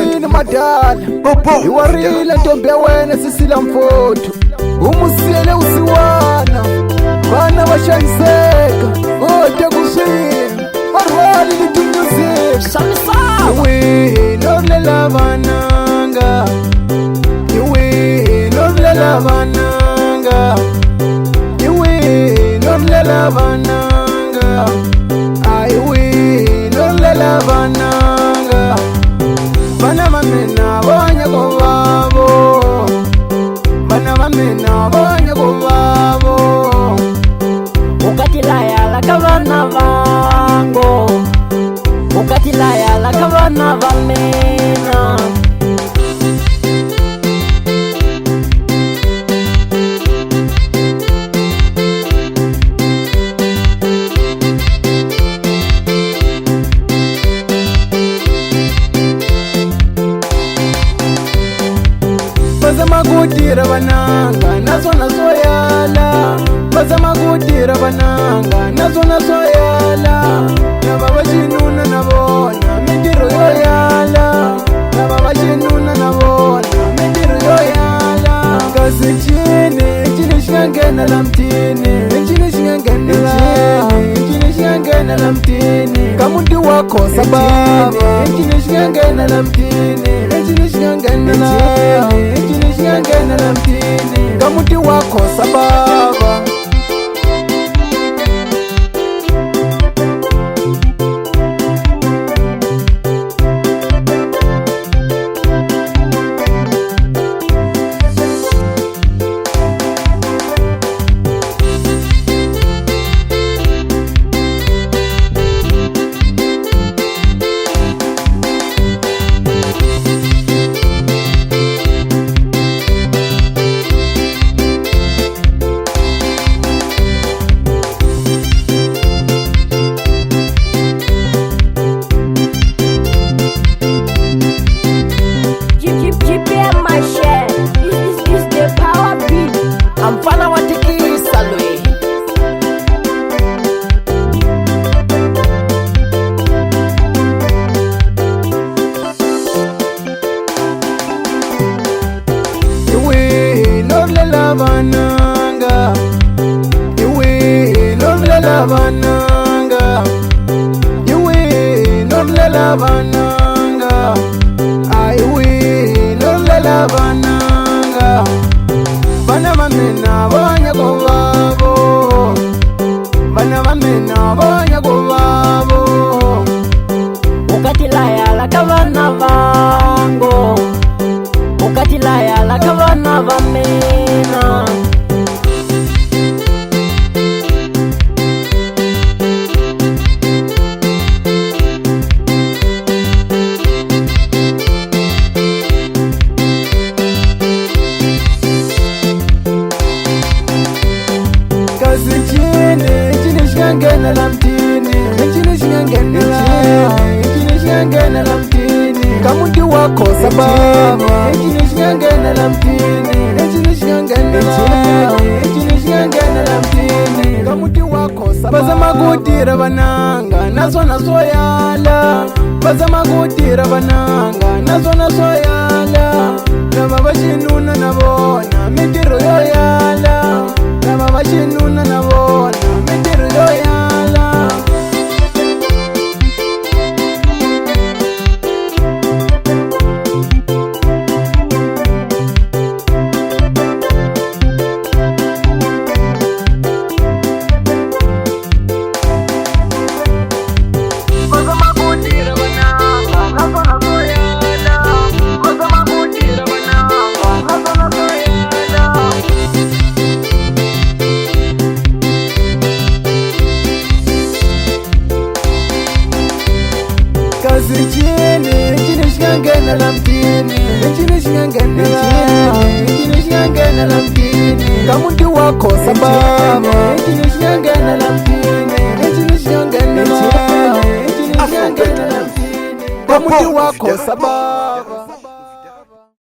Iwini madala Iwarile ntombe wena sisila mfoto Umusile usiwana Bana bashayiseka Ote kuswini Barwali litunyuzika Samisa Iwi norlela bananga Iwi norlela bananga Iwi norlela bananga Iwi norlela bananga Bana bamena banyako babo Bana bamena banyako babo Ukatilaya lakabana bango Ukatilaya lakabana bamena Bazama kudira bananga nazo nazoyala Bazama kudira bananga nazo nazoyala Nababa shinuna nabona midiro yoyala Nababa shinuna nabona midiro yoyala Kasi chini shingangena la mtini Chini shingangena la mtini Kamundi wako sababa Chini shingangena la mtini Chini shingangena la mtini Kamundi wako sababa Bananga Iwi norlela bananga Iwi norlela bananga Iwi norlela bananga Bana bamena banyako babo Bana bamena banyako babo Ukatilaya lakabana bango Ukatilaya lakabana bamena Kasi chini shingangena la mtini Chini shingangena la mtini Kamundi wako sababa Chini shingangena la mtini Chini shingangena la mtini Kamundi wako sababa Bazama kudira bananga nazo nazoyala Bazama kudira bananga nazo nazoyala Nababa shinuna nabona midiro yoyala Nababa shinuna nabona midiro yoyala Chini shingangena la mtini Chini shingangena la mtini Kamundi wako sababa Chini shingangena la mtini Chini shingangena la mtini Kamundi wako sababa